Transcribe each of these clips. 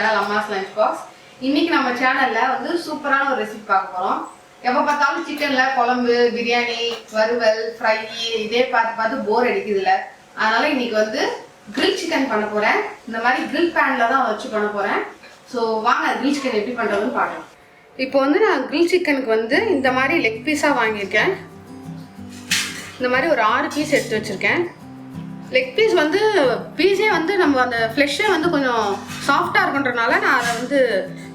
Channel அம்மாஸ் lunch box. இன்னைக்கு நம்ம சேனல்ல வந்து சூப்பரான ஒரு ரெசிபி பார்க்க போறோம். எப்ப பார்த்தாலும் சிக்கன்ல குழம்பு, பிரியாணி, வறுவல், ஃப்ரை இதே பார்த்து போர் அடிக்குதுல. அதனால இன்னைக்கு வந்து கிரில் சிக்கன் பண்ண போறேன். இந்த மாதிரி கிரில் பேன்ல தான் வச்சு பண்ண போறேன். ஸோ வாங்க கிரில் சிக்கன் எப்படி பண்றதுன்னு பார்க்கலாம். இப்போ வந்து நான் கிரில் சிக்கனுக்கு வந்து இந்த மாதிரி லெக் பீஸா வாங்கியிருக்கேன். இந்த மாதிரி ஒரு 6 பீஸ் எடுத்து வச்சிருக்கேன். லெக் பீஸ் வந்து பீஸே வந்து நம்ம அந்த ஃப்ளெஷ்ஷே வந்து கொஞ்சம் சாஃப்டாக இருக்குன்றனால நான் அதை வந்து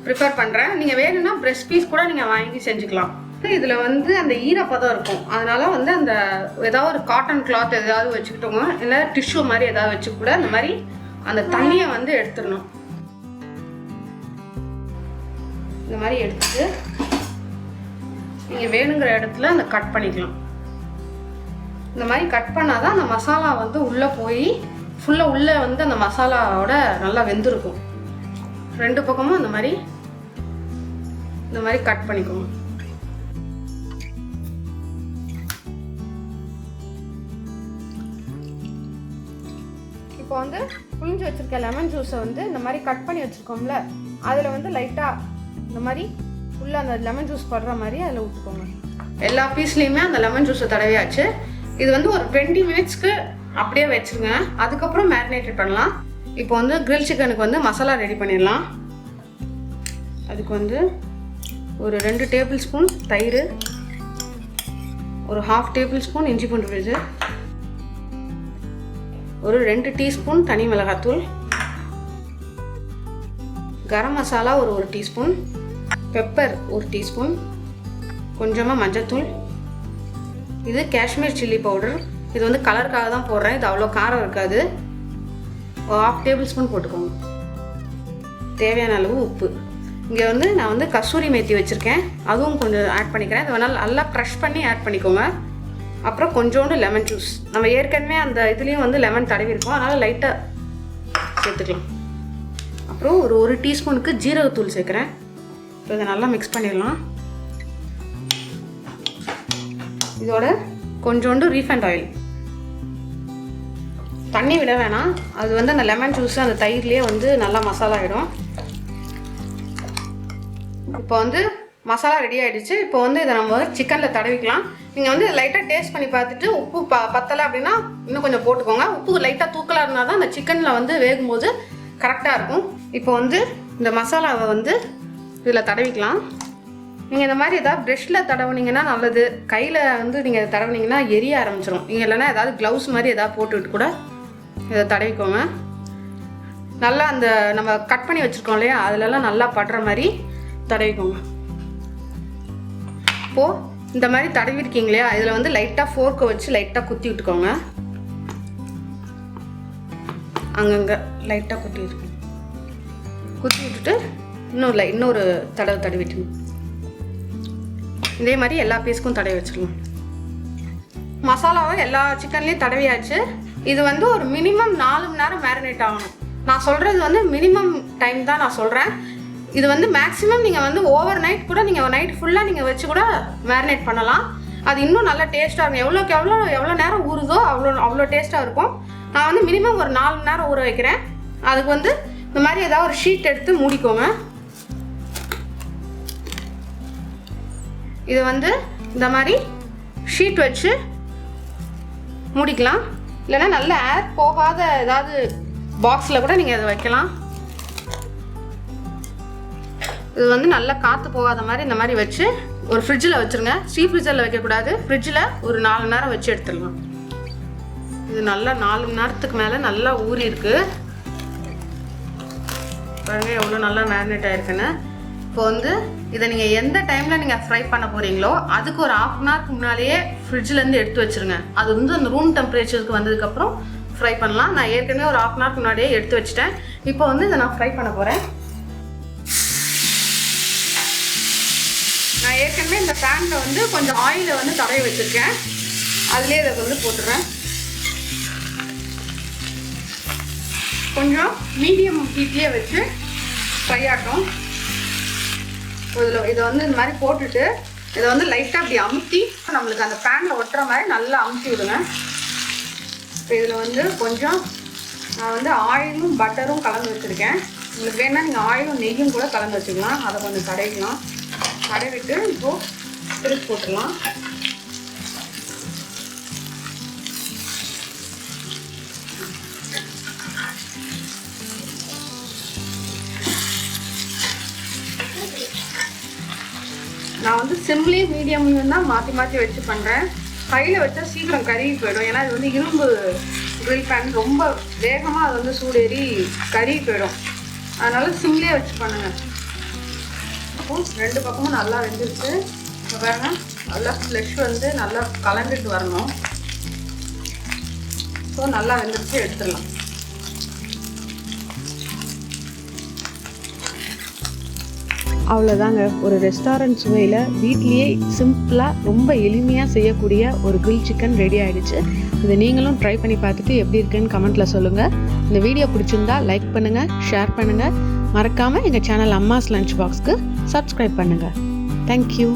ப்ரிஃபர் பண்ணுறேன். நீங்கள் வேணும்னா பிரெஸ்ட் பீஸ் கூட நீங்கள் வாங்கி செஞ்சுக்கலாம். இதில் வந்து அந்த ஈரப்பதம் இருக்கும், அதனால வந்து அந்த ஏதாவது ஒரு காட்டன் கிளாத் ஏதாவது வச்சுக்கிட்டோங்க, இல்லை டிஷ்யூ மாதிரி ஏதாவது வச்சு கூட இந்த மாதிரி அந்த தண்ணியை வந்து எடுத்துடணும். இந்த மாதிரி எடுத்துட்டு நீங்கள் வேணுங்கிற இடத்துல அந்த கட் பண்ணிக்கலாம். இந்த மாதிரி கட் பண்ணால் தான் அந்த மசாலா வந்து உள்ளே போய் ஃபுல்லாக உள்ளே வந்து அந்த மசாலாவோட நல்லா வெந்திருக்கும். 2 பக்கமும் இந்த மாதிரி கட் பண்ணிக்கோங்க. இப்போ வந்து புளிஞ்சு வச்சுருக்க லெமன் ஜூஸை வந்து இந்த மாதிரி கட் பண்ணி வச்சுருக்கோம்ல, அதில் வந்து லைட்டாக இந்த மாதிரி உள்ளே அந்த லெமன் ஜூஸ் படுற மாதிரி அதில் விட்டுக்கோங்க. எல்லா பீஸ்லேயுமே அந்த லெமன் ஜூஸை தடவியாச்சு. இது வந்து ஒரு 20 மினிட்ஸ்க்கு அப்படியே வச்சுருங்க. அதுக்கப்புறம் மேரினேட் பண்ணலாம். இப்போ வந்து கிரில் சிக்கனுக்கு வந்து மசாலா ரெடி பண்ணிடலாம். அதுக்கு வந்து ஒரு 2 டேபிள் ஸ்பூன் தயிர், ஒரு 1/2 டேபிள் ஸ்பூன் இஞ்சி பூண்டு விழுது, ஒரு 2 டீஸ்பூன் தனி மிளகாத்தூள், கரம் மசாலா ஒரு 1 டீஸ்பூன், பெப்பர் 1 டீஸ்பூன், கொஞ்சமாக மஞ்சத்தூள், இது காஷ்மீர் சில்லி பவுடர். இது வந்து கலருக்காக தான் போடுறேன், இது அவ்வளோ காரம் இருக்காது. ஒரு 1/2 டேபிள் ஸ்பூன் போட்டுக்கோங்க. தேவையான அளவு உப்பு. இங்கே வந்து நான் வந்து கசூரி மேத்தி வச்சுருக்கேன், அதுவும் கொஞ்சம் ஆட் பண்ணிக்கிறேன். இது வேணாலும் நல்லா க்ரஷ் பண்ணி ஆட் பண்ணிக்கோங்க. அப்புறம் கொஞ்சோண்டு லெமன் ஜூஸ். நம்ம ஏற்கனவே அந்த இதுலேயும் வந்து லெமன் தடவிருக்கோம், அதனால் லைட்டாக சேர்த்துக்கலாம். அப்புறம் ஒரு 1 டீஸ்பூனுக்கு ஜீரகத்தூள் சேர்க்குறேன். இப்போ இதை நல்லா மிக்ஸ் பண்ணிடலாம். இதோட கொஞ்சோண்டு ரீஃபைண்ட் ஆயில். தண்ணி விட வேணாம், அது வந்து அந்த லெமன் ஜூஸ் அந்த தயிர்லேயே வந்து நல்லா மசாலா ஆகிடும். இப்போ வந்து மசாலா ரெடி ஆகிடுச்சு. இப்போ வந்து இதை நம்ம சிக்கனில் தடவிக்கலாம். நீங்கள் வந்து லைட்டாக டேஸ்ட் பண்ணி பார்த்துட்டு உப்பு பத்தலை அப்படின்னா இன்னும் கொஞ்சம் போட்டுக்கோங்க. உப்பு லைட்டாக தூக்கலாக இருந்தால் தான் அந்த சிக்கனில் வந்து வேகும்போது கரெக்டாக இருக்கும். இப்போ வந்து இந்த மசாலாவை வந்து இதில் தடவிக்கலாம். நீங்கள் இந்த மாதிரி ஏதாவது ப்ரெஷ்ஷில் தடவுனீங்கன்னா நல்லது. கையில் வந்து நீங்கள் தடவுனீங்கன்னா எரிய ஆரம்பிச்சிடும். நீங்கள் இல்லைன்னா ஏதாவது க்ளவுஸ் மாதிரி ஏதாவது போட்டுக்கிட்டு கூட இதை தடவிக்கோங்க. நல்லா அந்த நம்ம கட் பண்ணி வச்சுருக்கோம் இல்லையா, அதிலெல்லாம் நல்லா படுற மாதிரி தடவிக்கோங்க. இப்போது இந்த மாதிரி தடவிருக்கீங்க இல்லையா, இதில் வந்து லைட்டாக ஃபோர்க்கை வச்சு லைட்டாக குத்தி விட்டுக்கோங்க. அங்கங்கே லைட்டாக குத்தி விட்டுட்டு இன்னொரு தடவிட்டுங்க. இதே மாதிரி எல்லா பீஸுக்கும் தடவி வச்சுக்கலாம். மசாலாவை எல்லா சிக்கன்லேயும் தடவியாச்சு. இது வந்து ஒரு மினிமம் 4 மணி நேரம் மேரினேட் ஆகணும். நான் சொல்கிறது வந்து மினிமம் டைம் தான் நான் சொல்கிறேன். இது வந்து மேக்ஸிமம் நீங்கள் வந்து ஓவர் நைட் கூட நீங்கள் நைட் ஃபுல்லாக நீங்கள் வச்சு கூட மேரினேட் பண்ணலாம். அது இன்னும் நல்லா டேஸ்ட்டாக இருக்கும். எவ்வளோ நேரம் ஊறுதோ அவ்வளோ டேஸ்ட்டாக இருக்கும். நான் வந்து மினிமம் ஒரு 4 மணி நேரம் ஊற வைக்கிறேன். அதுக்கு வந்து இந்த மாதிரி ஏதாவது ஒரு ஷீட் எடுத்து மூடிக்கோங்க. இது வந்து இந்த மாதிரி ஷீட் வச்சு மூடிக்கலாம். இல்லைன்னா நல்ல ஏர் போகாத ஏதாவது பாக்ஸில் கூட நீங்கள் அதை வைக்கலாம். இது வந்து நல்லா காற்று போகாத மாதிரி இந்த மாதிரி வச்சு ஒரு ஃப்ரிட்ஜில் வச்சுருங்க. ஸ்டீல் ஃப்ரிட்ஜில் வைக்கக்கூடாது, ஃப்ரிட்ஜில் ஒரு 4 மணி நேரம் வச்சு எடுத்துடலாம். இது நல்லா 4 மணி நேரத்துக்கு மேலே நல்லா ஊறி இருக்கு. பாருங்கள் எவ்வளோ நல்லா மேரினேட் ஆகிருக்குன்னு. இப்போ வந்து இதை நீங்கள் எந்த டைமில் நீங்கள் ஃப்ரை பண்ண போகிறீங்களோ அதுக்கு ஒரு 1/2 மணி நேரத்துக்கு முன்னாலேயே ஃப்ரிட்ஜிலேருந்து எடுத்து வச்சுருங்க. அது வந்து அந்த ரூம் டெம்பரேச்சருக்கு வந்ததுக்கப்புறம் ஃப்ரை பண்ணலாம். நான் ஏற்கனவே ஒரு 1/2 மணி நேரத்துக்கு முன்னாடியே எடுத்து வச்சுட்டேன். இப்போ வந்து இதை நான் ஃப்ரை பண்ண போகிறேன். நான் ஏற்கனவே இந்த பேனில் வந்து கொஞ்சம் ஆயிலை வந்து தடவி வச்சுருக்கேன். அதுலேயே இதை வந்து போட்டுடுறேன். கொஞ்சம் மீடியம் ஹீட்லேயே வச்சு ஃப்ரை ஆகட்டும். இதை வந்து இந்த மாதிரி போட்டுட்டு இதை வந்து லைட்டாக அப்படி அமுத்தி நம்மளுக்கு அந்த பேனில் ஒட்டுற மாதிரி நல்லா அமுத்தி விடுங்க. இப்போ இதில் வந்து கொஞ்சம் நான் வந்து ஆயிலும் பட்டரும் கலந்து வச்சுருக்கேன். உங்களுக்கு வேணால் நீங்கள் ஆயிலும் நெய்யும் கூட கலந்து வச்சுக்கலாம். அதை கொஞ்சம் தடவிக்கலாம். தடவிட்டு இப்போது திருப்பி போட்டுடலாம். நான் வந்து சிம்லேயும் மீடியம்லையும் தான் மாற்றி மாற்றி வச்சு பண்ணுறேன். கையில் வச்சா சீக்கிரம் கருகி போயிடும். ஏன்னா இது வந்து இரும்பு கிரில் பேன், ரொம்ப வேகமாக அது வந்து சூடேறி கருகி போயிடும். அதனால் சிம்லேயே வச்சு பண்ணுங்கள். அப்போ 2 பக்கமும் நல்லா வெந்துருச்சு. இப்போ பாருங்க, நல்லா ஃப்ளெஷ் வந்து நல்லா கலந்துட்டு வரணும். ஸோ நல்லா வெந்துருச்சு, எடுத்துடலாம். அவ்வளோதாங்க, ஒரு ரெஸ்டாரண்ட் சுவையில் வீட்லேயே சிம்பிளாக ரொம்ப எளிமையாக செய்யக்கூடிய ஒரு கிரில் சிக்கன் ரெடி ஆகிடுச்சு. இதை நீங்களும் ட்ரை பண்ணி பார்த்துட்டு எப்படி இருக்குன்னு கமெண்ட்டில் சொல்லுங்கள். இந்த வீடியோ பிடிச்சிருந்தா லைக் பண்ணுங்கள், ஷேர் பண்ணுங்கள். மறக்காமல் எங்கள் சேனல் அம்மாஸ் லஞ்ச் பாக்ஸ்க்கு சப்ஸ்கிரைப் பண்ணுங்கள். தேங்க்யூ.